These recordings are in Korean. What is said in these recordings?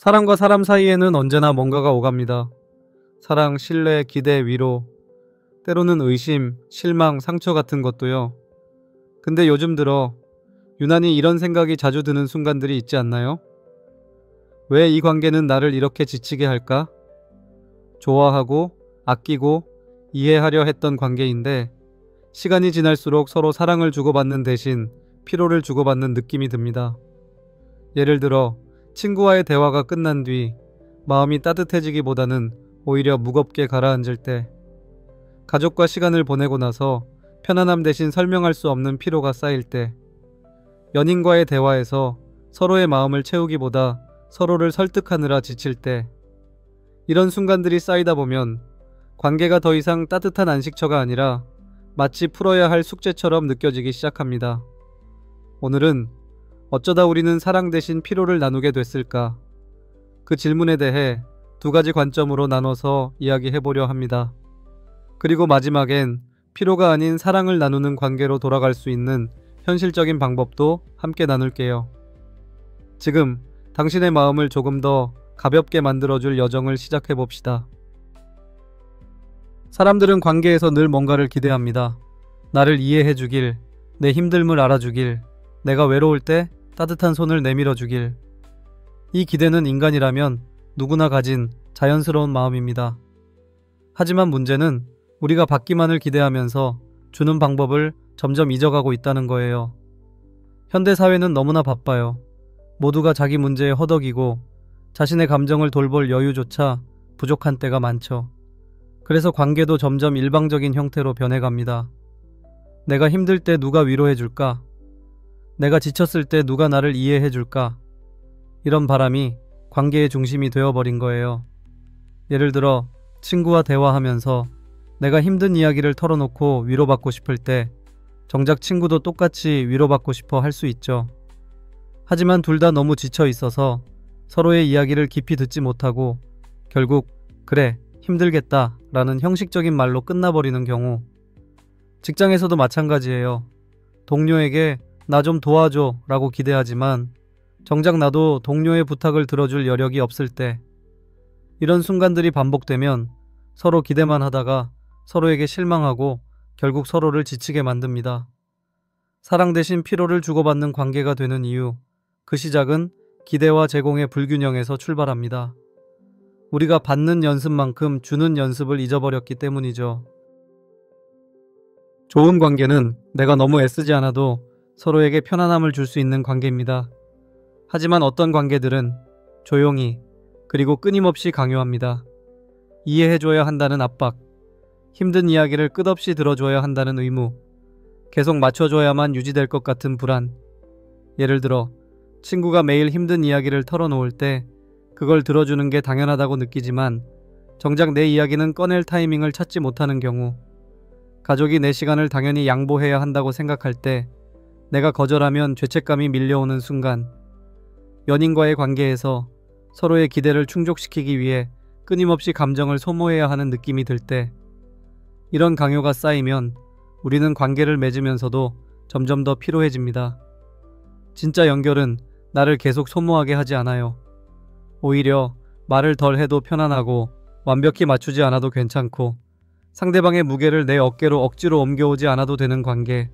사람과 사람 사이에는 언제나 뭔가가 오갑니다. 사랑, 신뢰, 기대, 위로, 때로는 의심, 실망, 상처 같은 것도요. 근데 요즘 들어 유난히 이런 생각이 자주 드는 순간들이 있지 않나요? 왜 이 관계는 나를 이렇게 지치게 할까? 좋아하고, 아끼고, 이해하려 했던 관계인데 시간이 지날수록 서로 사랑을 주고받는 대신 피로를 주고받는 느낌이 듭니다. 예를 들어 친구와의 대화가 끝난 뒤 마음이 따뜻해지기보다는 오히려 무겁게 가라앉을 때, 가족과 시간을 보내고 나서 편안함 대신 설명할 수 없는 피로가 쌓일 때, 연인과의 대화에서 서로의 마음을 채우기보다 서로를 설득하느라 지칠 때, 이런 순간들이 쌓이다 보면 관계가 더 이상 따뜻한 안식처가 아니라 마치 풀어야 할 숙제처럼 느껴지기 시작합니다. 오늘은 어쩌다 우리는 사랑 대신 피로를 나누게 됐을까? 그 질문에 대해 두 가지 관점으로 나눠서 이야기해보려 합니다. 그리고 마지막엔 피로가 아닌 사랑을 나누는 관계로 돌아갈 수 있는 현실적인 방법도 함께 나눌게요. 지금 당신의 마음을 조금 더 가볍게 만들어줄 여정을 시작해봅시다. 사람들은 관계에서 늘 뭔가를 기대합니다. 나를 이해해주길, 내 힘듦을 알아주길, 내가 외로울 때 따뜻한 손을 내밀어주길. 이 기대는 인간이라면 누구나 가진 자연스러운 마음입니다. 하지만 문제는 우리가 받기만을 기대하면서 주는 방법을 점점 잊어가고 있다는 거예요. 현대사회는 너무나 바빠요. 모두가 자기 문제에 허덕이고 자신의 감정을 돌볼 여유조차 부족한 때가 많죠. 그래서 관계도 점점 일방적인 형태로 변해갑니다. 내가 힘들 때 누가 위로해줄까? 내가 지쳤을 때 누가 나를 이해해줄까? 이런 바람이 관계의 중심이 되어버린 거예요. 예를 들어 친구와 대화하면서 내가 힘든 이야기를 털어놓고 위로받고 싶을 때 정작 친구도 똑같이 위로받고 싶어 할 수 있죠. 하지만 둘 다 너무 지쳐 있어서 서로의 이야기를 깊이 듣지 못하고 결국 그래, 힘들겠다 라는 형식적인 말로 끝나버리는 경우. 직장에서도 마찬가지예요. 동료에게 나 좀 도와줘 라고 기대하지만 정작 나도 동료의 부탁을 들어줄 여력이 없을 때, 이런 순간들이 반복되면 서로 기대만 하다가 서로에게 실망하고 결국 서로를 지치게 만듭니다. 사랑 대신 피로를 주고받는 관계가 되는 이유, 그 시작은 기대와 제공의 불균형에서 출발합니다. 우리가 받는 연습만큼 주는 연습을 잊어버렸기 때문이죠. 좋은 관계는 내가 너무 애쓰지 않아도 서로에게 편안함을 줄 수 있는 관계입니다. 하지만 어떤 관계들은 조용히 그리고 끊임없이 강요합니다. 이해해줘야 한다는 압박, 힘든 이야기를 끝없이 들어줘야 한다는 의무, 계속 맞춰줘야만 유지될 것 같은 불안. 예를 들어 친구가 매일 힘든 이야기를 털어놓을 때 그걸 들어주는 게 당연하다고 느끼지만 정작 내 이야기는 꺼낼 타이밍을 찾지 못하는 경우, 가족이 내 시간을 당연히 양보해야 한다고 생각할 때 내가 거절하면 죄책감이 밀려오는 순간, 연인과의 관계에서 서로의 기대를 충족시키기 위해 끊임없이 감정을 소모해야 하는 느낌이 들 때, 이런 강요가 쌓이면 우리는 관계를 맺으면서도 점점 더 피로해집니다. 진짜 연결은 나를 계속 소모하게 하지 않아요. 오히려 말을 덜 해도 편안하고 완벽히 맞추지 않아도 괜찮고 상대방의 무게를 내 어깨로 억지로 옮겨오지 않아도 되는 관계.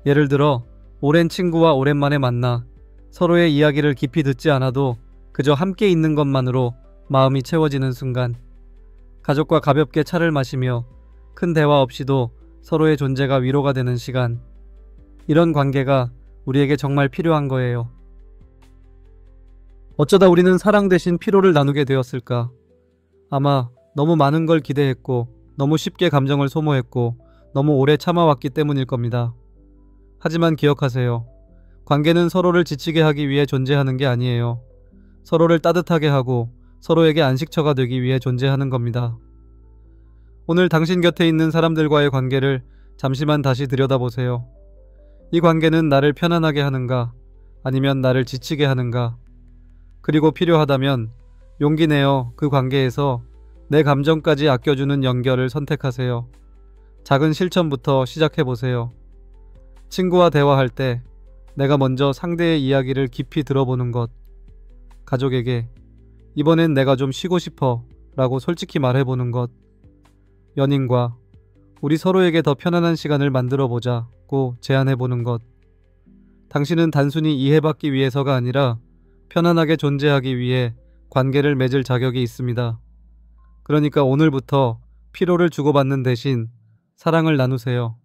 예를 들어 오랜 친구와 오랜만에 만나 서로의 이야기를 깊이 듣지 않아도 그저 함께 있는 것만으로 마음이 채워지는 순간, 가족과 가볍게 차를 마시며 큰 대화 없이도 서로의 존재가 위로가 되는 시간. 이런 관계가 우리에게 정말 필요한 거예요. 어쩌다 우리는 사랑 대신 피로를 나누게 되었을까? 아마 너무 많은 걸 기대했고 너무 쉽게 감정을 소모했고 너무 오래 참아왔기 때문일 겁니다. 하지만 기억하세요. 관계는 서로를 지치게 하기 위해 존재하는 게 아니에요. 서로를 따뜻하게 하고 서로에게 안식처가 되기 위해 존재하는 겁니다. 오늘 당신 곁에 있는 사람들과의 관계를 잠시만 다시 들여다보세요. 이 관계는 나를 편안하게 하는가? 아니면 나를 지치게 하는가? 그리고 필요하다면 용기 내어 그 관계에서 내 감정까지 아껴주는 연결을 선택하세요. 작은 실천부터 시작해보세요. 친구와 대화할 때 내가 먼저 상대의 이야기를 깊이 들어보는 것. 가족에게 이번엔 내가 좀 쉬고 싶어 라고 솔직히 말해보는 것. 연인과 우리 서로에게 더 편안한 시간을 만들어 보자고 제안해보는 것. 당신은 단순히 이해받기 위해서가 아니라 편안하게 존재하기 위해 관계를 맺을 자격이 있습니다. 그러니까 오늘부터 피로를 주고받는 대신 사랑을 나누세요.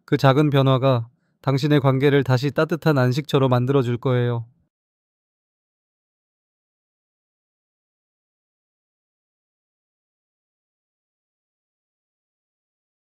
그 작은 변화가 당신의 관계를 다시 따뜻한 안식처로 만들어줄 거예요.